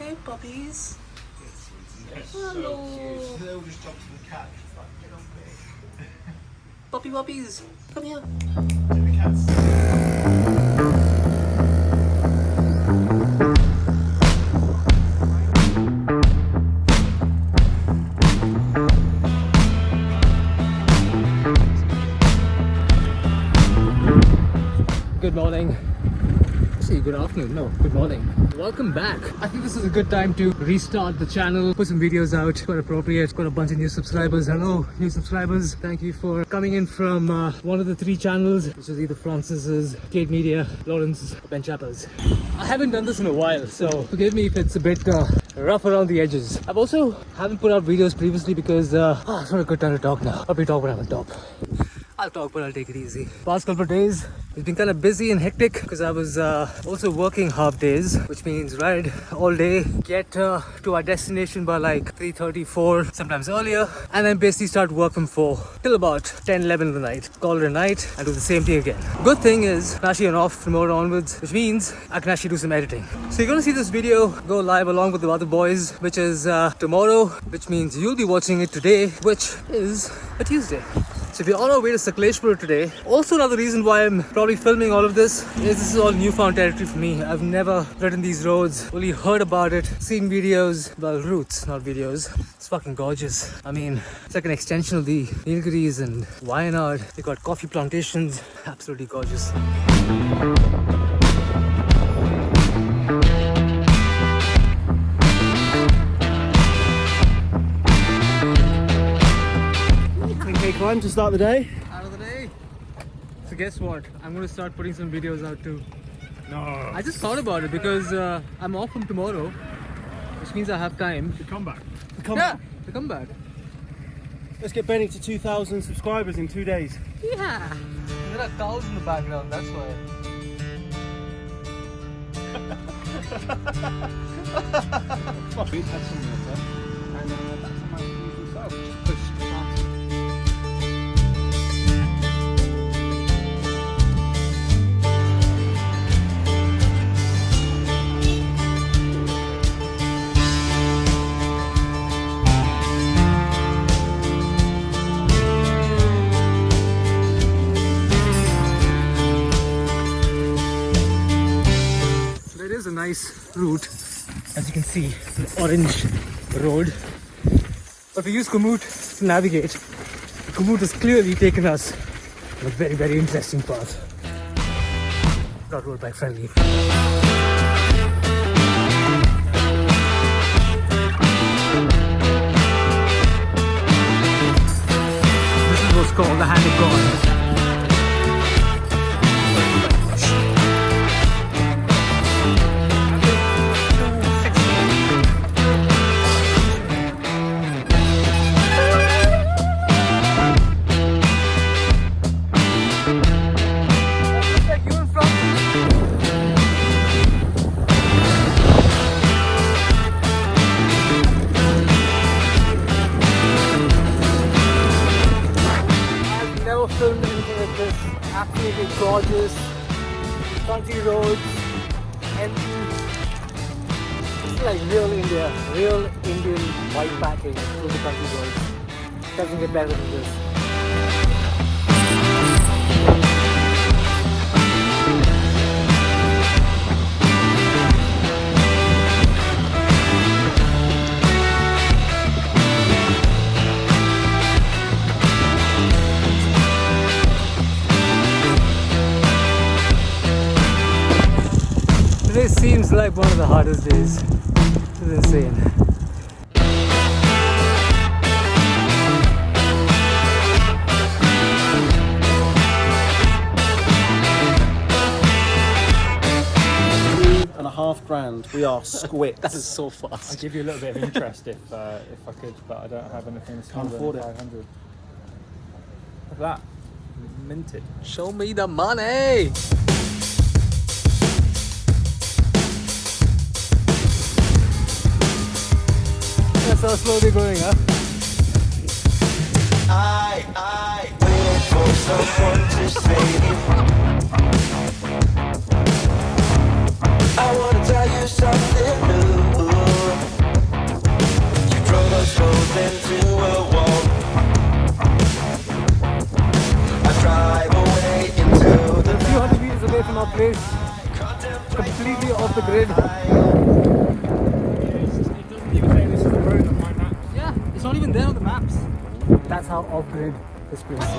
Hey puppies. Yes, Hello. so cute. They all just jump to the cat. She's like, get on me. Puppy puppies. Come here. The cat's. Good morning. Actually, good afternoon. No, good morning. Welcome back. I think this is a good time to restart the channel, put some videos out. Quite appropriate. Got a bunch of new subscribers. Hello, new subscribers. Thank you for coming in from one of the three channels, which is either Francis's, Kate Media, Lawrence's, or Ben Chapel's. I haven't done this in a while, so forgive me if it's a bit rough around the edges. I've also haven't put out videos previously because it's not a good time to talk now. I'll be talking when I'm on top. I'll talk, but I'll take it easy. Past couple of days, it's been kind of busy and hectic because I was also working half days, which means ride all day, get to our destination by like 3:30, 4, sometimes earlier, and then basically start work from 4 till about 10, 11 in the night. Call it a night and do the same thing again. Good thing is, I'm actually off from tomorrow onwards, which means I can actually do some editing. So you're gonna see this video go live along with the other boys, which is tomorrow, which means you'll be watching it today, which is a Tuesday. So we're on our way to Sakleshpur today. Also another reason why I'm probably filming all of this is this is all newfound territory for me. I've never ridden these roads, only heard about it, seen videos, well routes, not videos. It's fucking gorgeous. I mean, it's like an extension of the Nilgiris and Wayanad. They got coffee plantations, absolutely gorgeous. Climb to start the day. Out of the day. So guess what? I'm going to start putting some videos out too. No. I just thought about it because I'm off from tomorrow, which means I have time To come back. to come back. Let's get Benny to 2,000 subscribers in 2 days. Yeah. There are cows in the background, that's why. We've had some water, and that's a nice usual self. Just push past. A nice route, as you can see, an orange road. But we use Komoot to navigate. Komoot has clearly taken us on a very, very interesting path. Not road bike friendly. This is what's called the hand of God. Filmed anything like this. Absolutely gorgeous country roads, empty. It's like real India, real Indian bikepacking through the country roads. Doesn't get better than this. Today seems like one of the hardest days. This is insane. $2.5 grand. We are squit. That is so fast. I'll give you a little bit of interest if I could, but I don't have anything Can't afford it. 500. Look at that. Minted. Show me the money! That's how slow they're going, huh? I wait for someone to save me. I wanna tell you something new. from our place. Completely off the grid. It doesn't even say this is the road on my map. Yeah, it's not even there on the maps. That's how off grid this place is.